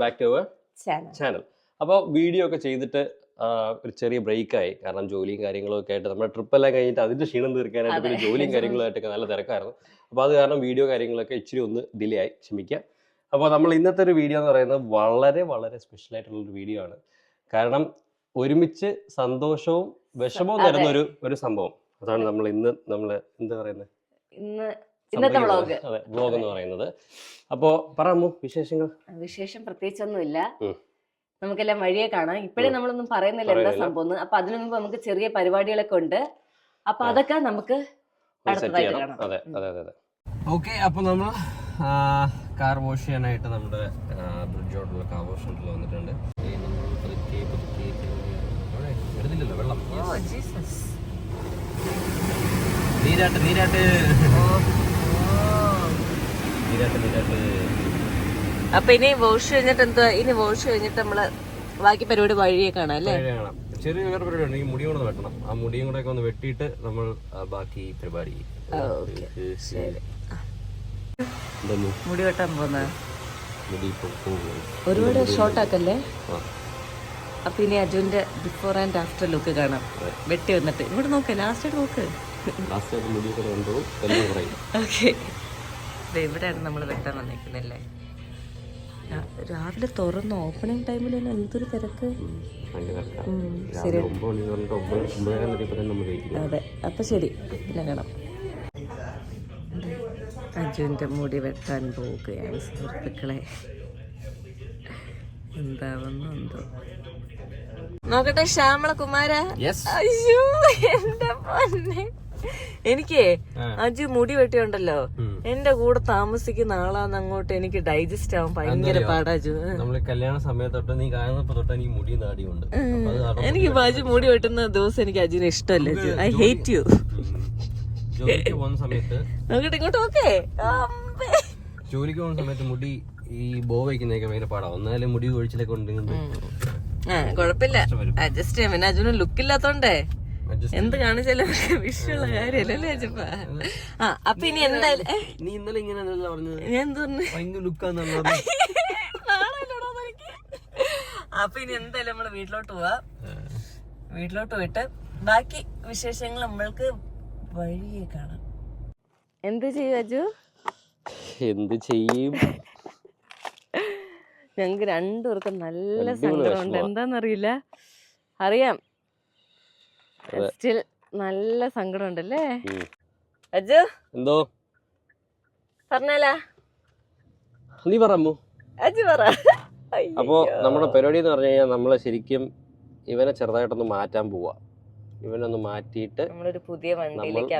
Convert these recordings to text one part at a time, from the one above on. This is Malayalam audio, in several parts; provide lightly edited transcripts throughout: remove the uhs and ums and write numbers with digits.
Back to our channel. അപ്പോൾ വീഡിയോ ഒക്കെ ചെയ്തിട്ട് ഒരു ചെറിയ ബ്രേക്കായി. കാരണം ജോലിയും കാര്യങ്ങളൊക്കെ ആയിട്ട് നമ്മുടെ ട്രിപ്പ് എല്ലാം കഴിഞ്ഞിട്ട് അതിന്റെ ക്ഷീണം തീർക്കാനായിട്ട് പിന്നെ ജോലിയും കാര്യങ്ങളായിട്ടൊക്കെ നല്ല തിരക്കായിരുന്നു. അപ്പോൾ അത് കാരണം വീഡിയോ കാര്യങ്ങളൊക്കെ ഇച്ചിരി ഒന്ന് ഡിലേ ആയി, ക്ഷമിക്കാം. അപ്പോൾ നമ്മൾ ഇന്നത്തെ ഒരു വീഡിയോ എന്ന് പറയുന്നത് വളരെ വളരെ സ്പെഷ്യൽ ആയിട്ടുള്ളൊരു വീഡിയോ ആണ്. കാരണം ഒരുമിച്ച് സന്തോഷവും വിഷമവും തരുന്ന ഒരു സംഭവം. അതാണ് നമ്മൾ എന്താ പറയുന്നത്, ഇന്നത്തെ വ്ളോഗ്. അതെ, വ്ളോഗ് എന്ന് പറയുന്നത്. അപ്പോൾ പറയാമോ വിശേഷം പ്രത്യേകിച്ചൊന്നുമില്ല, നമുക്കെല്ലാം വഴിയെ കാണാം. ഇപ്പോഴേ നമ്മളൊന്നും പറയുന്നില്ല എന്താ സംഭവം. അപ്പൊ അതിനു മുമ്പ് നമുക്ക് ചെറിയ പരിപാടികളൊക്കെ ഉണ്ട്. അപ്പൊ അതൊക്കെ നമുക്ക് അടുത്തതായിട്ട് കാണാം. അതെ അതെ അതെ. ഓക്കെ, അപ്പൊ നമ്മൾ കാർ വാഷ് ചെയ്യാനായിട്ട് നമ്മുടെ ബ്രിഡ്ജോട്ടുള്ള കാർ വാഷ് സെന്ററിൽ വന്നിട്ടുണ്ട്. എടുത്തില്ലല്ലോ വെള്ളം. നീരാട്ട്. അപ്പൊ ഇനി വാഷ് കഴിഞ്ഞിട്ട് നമ്മള് ബാക്കി പരിപാടി വഴിയെ കാണാം അല്ലേ? ചെറിയ വേറെ പരിപാടി ഉണ്ട്. ഈ മുടി കൊണ്ട് വെട്ടണം. ആ മുടിയും കൂടെ ഒക്കെ ഒന്ന് വെട്ടിയിട്ട് നമ്മൾ ബാക്കി പരിപാടി മുടി വെട്ടാൻ പോകുന്ന ഒരുപാട് ഷോർട്ട് ആക്കല്ലേ. അപ്പൊ ഇനി അജുവിന്റെ ബിഫോർ ആൻഡ് ആഫ്റ്റർ ലുക്ക് കാണാം. വെട്ടി വന്നിട്ട് ഇവിടെ നോക്ക്, ലാസ്റ്റ് ആയിട്ട് നോക്ക്. ഓക്കെ, ഇവിടെയാണ് നമ്മൾ വെട്ടാൻ വന്നേക്കുന്നല്ലേ. രാവിലെ തുറന്ന് ഓപ്പണിംഗ് ടൈമിൽ തന്നെ എന്തൊരു തിരക്ക്. ശരി, അതെ. അപ്പൊ ശരി, പിന്നെ കാണാം. അജുവിന്റെ മുടി വെട്ടാൻ പോവുകയാണ് സുഹൃത്തുക്കളെ. എന്താവുന്നു എന്തോ നോക്കട്ടെ. ശ്യാമളകുമാര, അയ്യോ എന്റെ പൊന്നെ. എനിക്ക് അജു മുടി വെട്ടിയുണ്ടല്ലോ, എന്റെ കൂടെ താമസിക്കുന്ന ആളാന്ന് അങ്ങോട്ട് എനിക്ക് ഡൈജസ്റ്റ് ആവാൻ ഭയങ്കര പാടാജു. കല്യാണ സമയത്തൊട്ട് നീ കാണുന്നപ്പോ തൊട്ട് എനിക്ക് മുടി നാടിയുണ്ട്. എനിക്ക് അജു മുടി വെട്ടുന്ന ദിവസം എനിക്ക് അജുവിനെ ഇഷ്ടമല്ല. Aju, I hate you. ജോലിക്ക് പോകുന്ന സമയത്ത് നോക്കട്ടെ ഇങ്ങോട്ട്. ഓക്കെ, ജോലിക്ക് പോകുന്ന സമയത്ത് മുടി ഈ ബോ വയ്ക്കുന്നതൊക്കെ ഭയങ്കര പാടാവും. എന്നാലും മുടി ഒഴിച്ചിലൊക്കെ ഉണ്ടെങ്കിൽ കൊഴപ്പില്ല, അഡ്ജസ്റ്റ് ചെയ്യാം. പിന്നെ അജുവിന് ലുക്കില്ലാത്തോണ്ടേ എന്ത് കാണിച്ചാലും വിഷയമുള്ള കാര്യല്ലേ അജപ്പ. അപ്പൊ ഇനി എന്തായാലും നീ ഇന്നലെ ഇങ്ങനെ ഞാൻ അപ്പൊ ഇനി എന്തായാലും നമ്മള് വീട്ടിലോട്ട് പോവാ. വീട്ടിലോട്ട് പോയിട്ട് ബാക്കി വിശേഷങ്ങൾ നമ്മൾക്ക് വഴിയെ കാണാം. എന്ത് ചെയ്യും അജു? എന്ത് ചെയ്യും? ഞങ്ങക്ക് രണ്ടുപേർക്കും നല്ല സങ്കടമുണ്ട്. എന്താന്നറിയില്ല, അറിയാം. സ്റ്റിൽ നല്ല സങ്കടം ഉണ്ടല്ലേ അജു? എന്തോ പറഞ്ഞാലാ നീ പറമ്മു. അജു പറ. അപ്പോ നമ്മുടെ പരിപാടി എന്ന് പറഞ്ഞു കഴിഞ്ഞാൽ നമ്മള് ശരിക്കും ഇവനെ ചെറുതായിട്ടൊന്ന് മാറ്റാൻ പോവാ. ഇവനൊന്ന് മാറ്റിയിട്ട് നമ്മളൊരു പുതിയ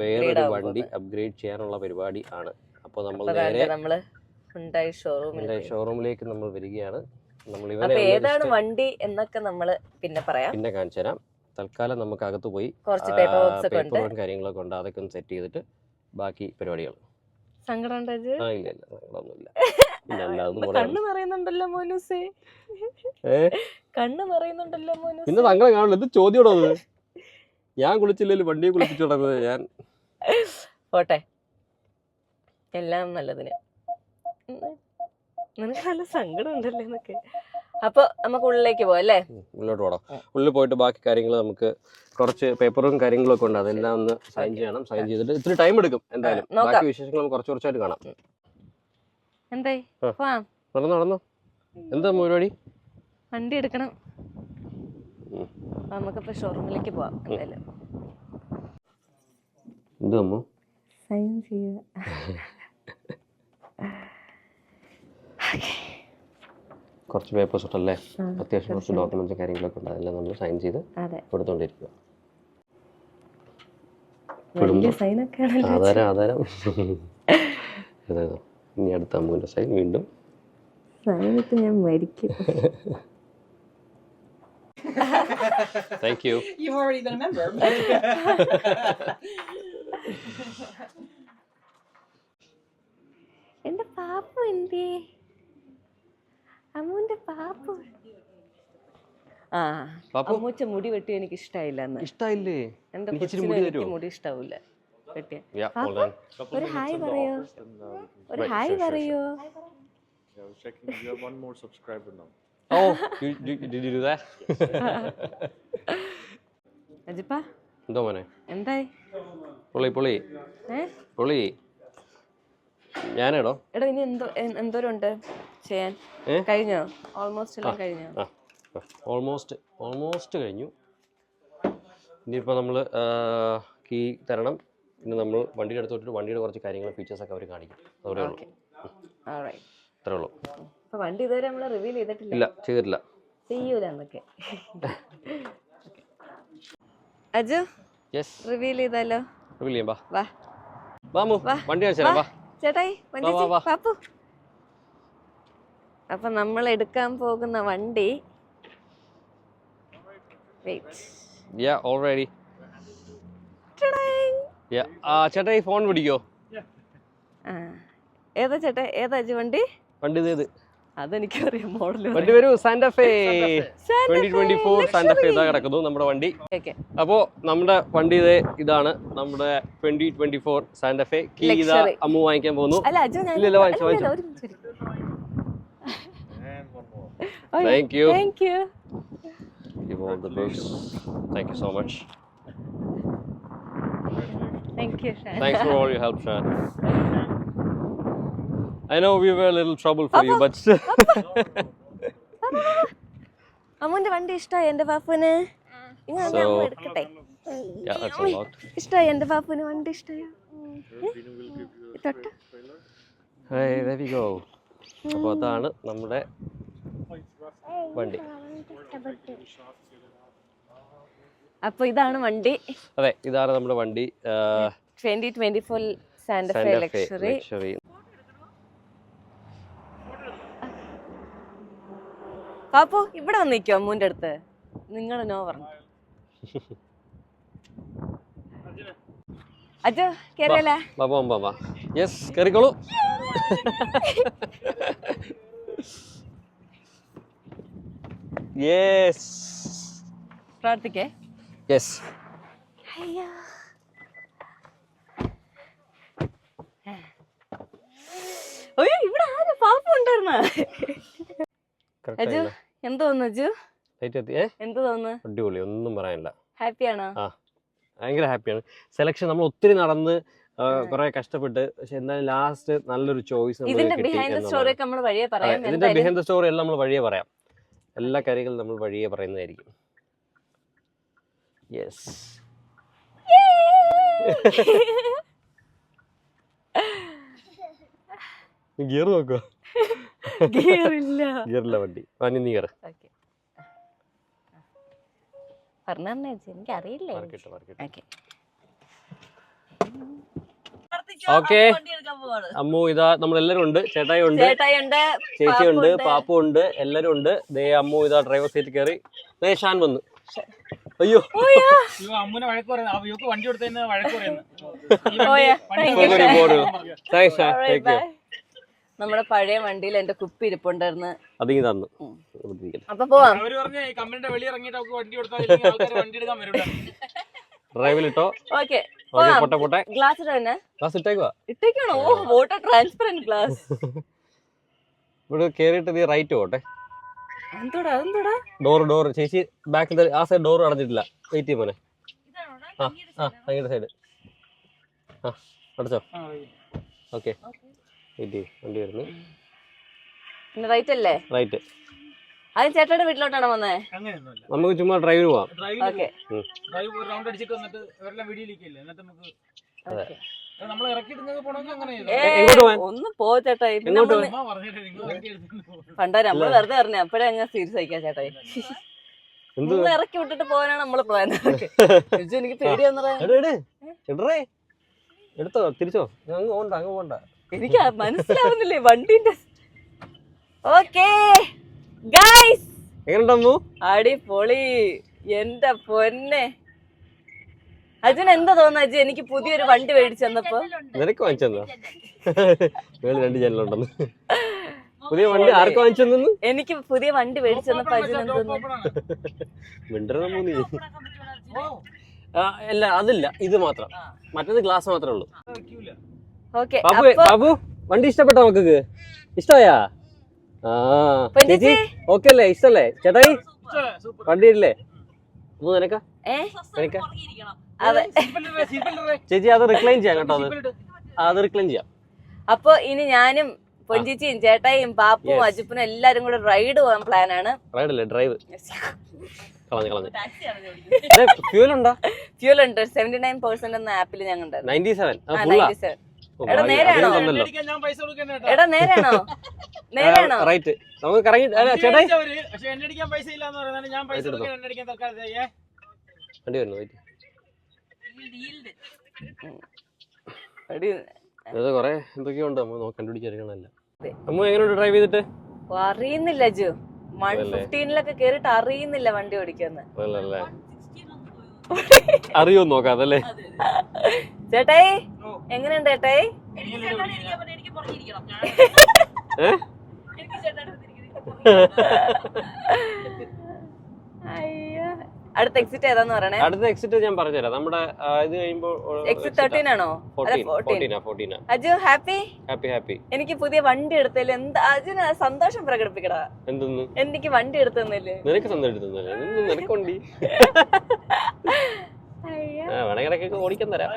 വേറൊരു വണ്ടി അപ്ഗ്രേഡ് ചെയ്യാനുള്ള പരിപാടി ആണ്. അപ്പൊ നമ്മൾ നേരെ ഷോറൂമിലേക്ക് നമ്മൾ വരികയാണ്. ഏതാണ് വണ്ടി എന്നൊക്കെ നമ്മള് പിന്നെ പറയാം, പിന്നെ കാണിച്ചു തരാം. തൽക്കാലം നമുക്ക് അകത്ത് പോയി കുറച്ച് പേപ്പർ കാര്യങ്ങളൊക്കെ ഉണ്ട്, അതൊക്കെ ഒന്ന് സെറ്റ് ചെയ്തിട്ട് ബാക്കി പരിപാടികൾ. കണ്ണ് പറയുന്നുണ്ടല്ലോ മോനൂസേ, കണ്ണ് പറയുന്നുണ്ടല്ലോ മോനൂസ്. പിന്നെ തങ്ങളെ കാണില്ല. എന്ത് ചോദ്യോടോ അത്? ഞാൻ കുളിച്ചില്ലല്ലോ, വണ്ടിയെ കുളിപ്പിച്ചു തുടങ്ങുന്നത് ഞാൻ. പോട്ടെ, എല്ലാം നല്ലതിന്. നിനക്ക് നല്ല സങ്കടം ഉണ്ടല്ലേ എന്നൊക്കെ. അപ്പൊ നമുക്ക് ഉള്ളിലേക്ക് പോവാം അല്ലേ? ഉള്ളിലോട്ട് പോടാം. ഉള്ളിൽ പോയിട്ട് ബാക്കി കാര്യങ്ങൾ നമുക്ക് കുറച്ച് പേപ്പറും കാര്യങ്ങളൊക്കെ ഉണ്ട്, അതെല്ലാം ഒന്ന് സൈൻ ചെയ്യണം. സൈൻ ചെയ്തിട്ട് ഇത്തിരി ടൈം എടുക്കും എന്തായാലും. ബാക്കി വിശേഷങ്ങൾ നമുക്ക് കുറച്ചായിട്ട് കാണാം. എന്തായി നടന്നോ? എന്താ പരിപാടി? വണ്ടി എടുക്കണം. നമുക്കിപ്പോ ഷോറൂമിലേക്ക് പോവാം എന്തായാലും. എന്തോ സൈൻ ചെയ്യുക. കുറച്ച് പേപ്പേഴ്സ് ഉണ്ടല്ലേ, അത്യാവശ്യം കുറച്ച് ഡോക്യുമെന്റ്സും കാര്യങ്ങളൊക്കെ ഉണ്ട്, അതെല്ലാം നമ്മൾ സൈൻ ചെയ്ത് കൊടുത്തോണ്ടിരിക്കുക. ആധാരം ഇനി അടുത്ത അമ്മൂന്റെ സൈൻ. വീണ്ടും ഞാൻ മരിക്കും. Thank you. You've already been a member. എന്റെ പാപ്പു എന്തേ? അമ്മൂന്റെ പാപ്പു. അമ്മൂച്ച മുടി വെട്ടി എനിക്ക് ഇഷ്ടായില്ല. ഇഷ്ടായില്ലേ? എന്റെ മുടി ഇഷ്ടാവൂല വെട്ടിയ. ഒരു ഹായ് പറയോ? I was checking. You have one more subscriber now. Oh, did you do that? അജിപ്പാ എന്തോ മോനെ എന്തായി? പൊളി ഞാനേടോ. എടാ ഇനി എന്തോരുണ്ട് ചെയ്യാൻ? കഴിഞ്ഞോ? ഓൾമോസ്റ്റ് എല്ലാം കഴിഞ്ഞോ? ഓൾമോസ്റ്റ് കഴിഞ്ഞു. ഇനിയിപ്പോൾ നമ്മൾ കീ തരണം. പിന്നെ നമ്മൾ വണ്ടിയുടെ അടുത്തോട്ട് വണ്ടിയുടെ കുറച്ച് കാര്യങ്ങൾ ഫീച്ചേഴ്സൊക്കെ അവർ കാണിക്കും. അതോടെ ഉള്ളൂ. അത്രേ ഉള്ളൂ. അപ്പോൾ വണ്ടി ഇതുവരെ നമ്മൾ റിവീൽ ചെയ്തിട്ടില്ല. ഇല്ല, ചെയ്തിട്ടില്ല. ചെയ്യൂല എന്നൊക്കെ. അജു യെസ്, റിവീൽ ചെയ്താലോ? റിവീൽ ചെയ്യാം. വാ വാമു, വണ്ടി കാണിച്ചു തരാം. വാ ചേട്ടായി, പാപ്പു. അപ്പൊ നമ്മൾ എടുക്കാൻ പോകുന്ന വണ്ടി ഓൾറെഡി ചേട്ടാ ഈ ഫോൺ പിടിക്കോ? ഏതാ ചേട്ടാ? ഏതാ അജു വണ്ടി? ഇത് അതെനിക്കറിയാം. മോഡൽ വണ്ടി വരൂ. സാന്റാഫേ 2024 സാന്റാഫേ ഇതാ കിടക്കുന്നു നമ്മുടെ വണ്ടി. അപ്പോൾ നമ്മുടെ വണ്ടി ഇതാണ് നമ്മുടെ 2024 സാന്റാഫേ. കീ ഇതാ അമ്മു വാങ്ങിക്കാൻ പോകുന്നു. ഇല്ല, വാങ്ങിച്ചു. Thank you. Give all the books. Thank you so much. Thanks for all your help, Shan. I know we were a little trouble for you, but അമ്മുന്റെ വണ്ടി ഇഷ്ടായി എന്റെ പാപ്പുന്? എടുക്കട്ടെ. ഇഷ്ടായി എന്റെ പാപ്പുന് വണ്ടി? ഇഷ്ടായോ? Hey, there we go. അപ്പോൾ അതാണ് നമ്മുടെ വണ്ടി. അപ്പൊ ഇതാണ് വണ്ടി. അതെ, ഇതാണ് നമ്മുടെ വണ്ടി. 2024 സാന്റാഫേ ലക്ഷറി. പാപ്പു ഇവിടെ വന്ന് നിൽക്കോ അമ്മൂന്റെ അടുത്ത്? നിങ്ങൾ നോ പറഞ്ഞു. അജു കേറിയല്ലേ? യെസ്, കേറിക്കോളൂ. യെസ്, പ്രാർത്ഥിക്കേ. യെസ്. അയ്യോ, ഇവിടെ ആരാ? പാപ്പു ഉണ്ടായിരുന്ന? അജു എന്ത് തോന്നുന്നു? അജു എന്ത് തോന്നുന്നു? അടിപൊളി, ഒന്നും പറയാനില്ല. ഹാപ്പിയാണോ? ഭയങ്കര ഹാപ്പിയാണ്. സെലക്ഷൻ നമ്മൾ ഒത്തിരി നടന്ന് കുറെ കഷ്ടപ്പെട്ട്, പക്ഷെ എന്തായാലും ലാസ്റ്റ് നല്ലൊരു ചോയ്സ്. ഇതിന്റെ ബിഹൈൻഡ് ദ സ്റ്റോറി ഒക്കെ നമ്മൾ വഴിയേ പറയാം. ഇതിന്റെ ബിഹൈൻഡ് ദ സ്റ്റോറി എല്ലാം നമ്മൾ വഴിയേ പറയാം. എല്ലാ കാര്യങ്ങളും നമ്മൾ വഴിയേ പറയുന്നതായിരിക്കും. യെസ്. ഗിയർ നോക്കോ? ഗിയറില്ല വണ്ടി. നീ ഗിയർ എനിക്കറിയില്ലേ. ഓക്കെ അമ്മു, ഇതാ നമ്മളെല്ലാരും ഉണ്ട്. ചേട്ടായി ഉണ്ട്, ചേച്ചി ഉണ്ട്, പാപ്പു ഉണ്ട്, എല്ലാരും ഉണ്ട്. ദേ അമ്മു ഇതാ ഡ്രൈവർ സീറ്റ് കയറി. ദേ ഷാൻ വന്നു. അയ്യോ, അമ്മുനെ വഴക്ക് പറയുന്നു. വണ്ടി കൊടുത്തതിന് വഴക്ക് പറയുന്നു. നമ്മുടെ പഴയ വണ്ടിയിൽ എന്റെ കുപ്പി ഇരിപ്പുണ്ടായിരുന്നു. അതിങ്ങി തന്നു. അപ്പൊ പോവാം. അവര് പറഞ്ഞു കമ്പനിയുടെ വെളി ഇറങ്ങിയിട്ട് അവർക്ക് വണ്ടി കൊടുത്താൽ ആൾക്കാർ വണ്ടി എടുക്കാൻ വരും. ഡ്രൈവിലിട്ടോ? ഓക്കെ, പോട്ടെ. ഗ്ലാസ് ഇട്ടേക്കാണോ? ഓ, വാട്ടർ ട്രാൻസ്പെറന്റ് ഗ്ലാസ്. ഇവിടെ കേറിയിട്ട് നീ റൈറ്റ് പോട്ടെ. എന്തോടാ ഡോർ ചേച്ചി ബാക്കിൽ ആ സൈഡ് ഡോർ അടച്ചിട്ടില്ല. വെയിറ്റ് ചെയ്യും മോനെ. അങ്ങയുടെ സൈഡ് അടച്ചോ? ഓക്കെ, വണ്ടി വരുന്നു. റൈറ്റ് അല്ലേ? റൈറ്റ്. അത് ചേട്ടയുടെ വീട്ടിലോട്ടാണോ വന്നേ? നമുക്ക് ചുമ്മാ ഡ്രൈവിന് പോവാം. റൗണ്ട് അടിച്ചിട്ട് വന്നിട്ട് ഇവരെല്ലാം വീഡിയോയിലേക്കല്ലേ, എന്നിട്ട് നമുക്ക് നമ്മൾ ഇറക്കിയിടുന്നത് പോണെങ്കിൽ അങ്ങനെ ഒന്ന് പോ ചേട്ടായി. പണ്ടാ നമ്മള് വെറുതെ പറഞ്ഞ അപ്പഴേ അങ്ങ് സീരിയസ് ആയിക്കാ ചേട്ടായി. ഇറക്കി വിട്ടിട്ട് പോകാനാണ് നമ്മള് പ്ലാൻ. എനിക്ക് പേടിയാന്ന്. എടുത്തോ, തിരിച്ചോ. അങ്ങ് പോണ്ട. എനിക്ക് മനസ്സിലാവുന്നില്ലേ വണ്ടിന്റെ. ഓക്കേ ഗൈസ്, എങ്ങനെയുണ്ടോ? അടിപൊളി. എന്റെ പൊന്നെ അജുന് എന്താ തോന്നുന്നു? അജു എനിക്ക് പുതിയൊരു വണ്ടി മേടിച്ചു തന്നപ്പോ. നിനക്ക് വാങ്ങിച്ചെന്നോ? രണ്ട് ജനലുണ്ടെന്ന്. പുതിയ വണ്ടി ആർക്ക് വാങ്ങിച്ചു തന്നു? എനിക്ക് പുതിയ വണ്ടി മേടിച്ചു തന്നപ്പോ അജുന് എന്തോന്നു? അല്ല, അതില്ല, ഇത് മാത്രം. മറ്റേത് ഗ്ലാസ് മാത്രമേ ഉള്ളൂ. ഓക്കെ ബാബു, വണ്ടി ഇഷ്ടപ്പെട്ടോ? നമുക്ക് ഇഷ്ടമായാ? ചേച്ചി ഓക്കെ അല്ലേ ഇഷ്ടല്ലേ ചേട്ടായി സൂപ്പർ വണ്ടി ഇല്ലേ ഒന്ന് നിനക്ക അതെ. ചേച്ചി അത് റിക്ലൈൻ ചെയ്യാം കേട്ടോ അത് റിക്ലൈൻ ചെയ്യാം. അപ്പൊ ഇനി ഞാനും പൊഞ്ചിച്ചിയും ചേട്ടായും പാപ്പും അജുപ്പനും എല്ലാരും കൂടെ റൈഡ് പോകാൻ പ്ലാൻ ആണ്. റൈഡ് അല്ലേ ഡ്രൈവ് ഫ്യൂൽ ഉണ്ടോ? ഫ്യൂൽ ഉണ്ട് 79% എന്ന ആപ്പിൽ ഞാൻ കണ്ടായിരുന്നു. 97 എടാ നേരാണോ? ഞാൻ പൈസ കൊടുക്കണേ എടാ നേരാണോ? റൈറ്റ് നമുക്ക് കറങ്ങി ചേട്ടായി പക്ഷെ എണ്ണ അടിക്കാൻ പൈസ ഇല്ലാന്ന് പറയുന്നത് ഞാൻ പൈസ കൊടുക്കാൻ എണ്ണ അടിക്കാൻ തൽക്കാലം വണ്ടി വരുന്നു അത് കൊറേ എന്തൊക്കെയോ ഉണ്ട് നമ്മൾ കണ്ടുപിടിച്ചെടുക്കണല്ല. അമ്മ എങ്ങനെയുണ്ട് ഡ്രൈവ് ചെയ്തിട്ട്? അറിയുന്നില്ല അജു 115 കേറിട്ട് അറിയുന്നില്ല വണ്ടി ഓടിക്കാന്ന്. അറിയോ നോക്കാതല്ലേ ചേട്ടായി എങ്ങനെയുണ്ട് ചേട്ടായി? അയ്യോ അടുത്ത എക്സിറ്റ് ഏതാന്ന് പറയണേ. അടുത്ത എക്സിറ്റ് ഞാൻ പറഞ്ഞുതരാം. നമ്മുടെ ഇത് കഴിയുമ്പോൾ എക്സിറ്റ് 13 ആണോ? 14. അജു ഹാപ്പി? ഹാപ്പി. എനിക്ക് പുതിയ വണ്ടി എടുത്തല്ലേ എന്താ അജുന് സന്തോഷം പ്രകടിപ്പിക്കടാ. എന്തൊന്നു എനിക്ക് വണ്ടി എടുത്തന്നില്ലേ? നിനക്ക് സന്തോഷം നിനക്ക് വണ്ടി വേണമെങ്കിൽ ഓടിക്കാൻ തരാം.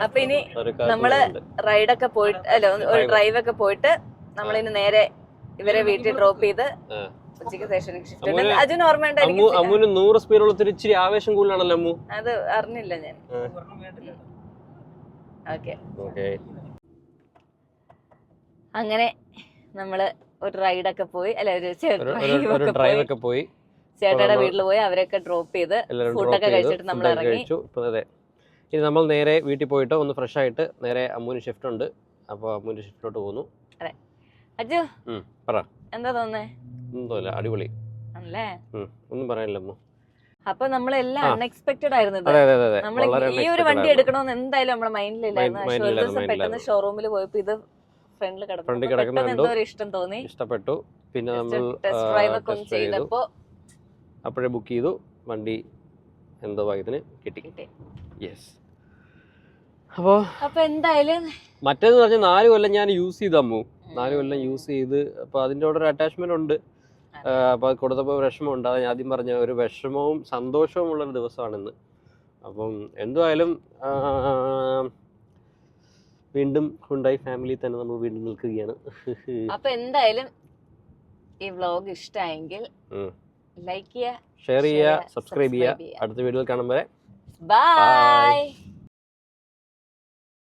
അപ്പൊ ഇനി നമ്മള് റൈഡൊക്കെ പോയിട്ട് അല്ല ഒരു ഡ്രൈവ് ഒക്കെ പോയിട്ട് നമ്മളിനി നേരെ ഇവരെ വീട്ടിൽ ഡ്രോപ്പ് ചെയ്ത് ഉച്ചയ്ക്ക് സ്റ്റേഷനിലേക്ക് ഷിഫ്റ്റ് ഉണ്ട്. അജുന് ഓർമ്മയുണ്ടായിരിക്കും. അമ്മുന് 100 സ്പീഡുള്ള ഇച്ചിരി ആവേശം കൂടുതലാണല്ലോ അമ്മു. അത് അറിഞ്ഞില്ല ഞാൻ. ഓക്കെ അങ്ങനെ നമ്മള് ഒരു റൈഡൊക്കെ പോയി അല്ല ഒരു ഡ്രൈവ് ഒക്കെ പോയി ചേട്ടയുടെ വീട്ടിൽ പോയി അവരൊക്കെ ഡ്രോപ്പ് ചെയ്ത് ഫുഡൊക്കെ കഴിച്ചിട്ട് നമ്മൾ ഇറങ്ങി. ഇനി നമ്മൾ നേരെ വീട്ടിൽ പോയിട്ട് ഒന്ന് ഫ്രഷ് ആയിട്ട് നേരെ അമ്മൂന് ഷിഫ്റ്റ് ഉണ്ട്. അപ്പൊ അമ്മൂന്റെ ഷിഫ്റ്റിലോട്ട് പോകുന്നു. അതെ അജു പറ എന്താ തോന്നേ? ഒന്നുമില്ല അടിപൊളി ആണല്ലേ? ഒന്നും പറയാനില്ല അമ്മു. അപ്പൊ നമ്മളെല്ലാം അൺഎക്സ്പെക്ടഡ് ആയിരുന്നു. നമ്മൾ ഈ ഒരു വണ്ടി എടുക്കണമെന്ന് എന്തായാലും നമ്മുടെ മൈൻഡിലില്ലായിരുന്നു. പെട്ടെന്ന് ഷോറൂമിൽ പോയപ്പോ ഇത് ഫ്രണ്ടിൽ കിടക്കുന്നു എന്തോ ഒരു ഇഷ്ടം തോന്നി, ഇഷ്ടപ്പെട്ടു. പിന്നെ നമ്മൾ ടെസ്റ്റ് ഡ്രൈവ് ഒക്കെ ചെയ്തപ്പോ അപ്പോഴേ ബുക്ക് ചെയ്തു. വണ്ടി എന്തോ ഭാഗ്യത്തിന് കിട്ടി. യെസ്. അപ്പൊ എന്തായാലും മറ്റേന്ന് പറഞ്ഞാൽ 4 കൊല്ലം ഞാൻ യൂസ് ചെയ്തു അമ്മു. 4 കൊല്ലം യൂസ് ചെയ്ത് അപ്പൊ അതിൻ്റെ കൂടെ ഒരു അറ്റാച്ച്മെന്റ് ഉണ്ട്. അപ്പൊ അത് കൊടുത്തപ്പോൾ വിഷമമുണ്ട്. അത് ഞാൻ ആദ്യം പറഞ്ഞ ഒരു വിഷമവും സന്തോഷവും ഉള്ളൊരു ദിവസമാണിന്ന്. അപ്പം എന്തായാലും വീണ്ടും ഹുണ്ടായി ഫാമിലി തന്നെ നമ്മൾ വീണ്ടും നിൽക്കുകയാണ്. അപ്പൊ എന്തായാലും ഈ വ്ലോഗ് ഇഷ്ടമായെങ്കിൽ ലൈക്ക് ചെയ്യുക, ഷെയർ ചെയ്യുക, സബ്സ്ക്രൈബ് ചെയ്യുക. അടുത്ത വീഡിയോയിൽ കാണുമ്പോൾ ബൈ.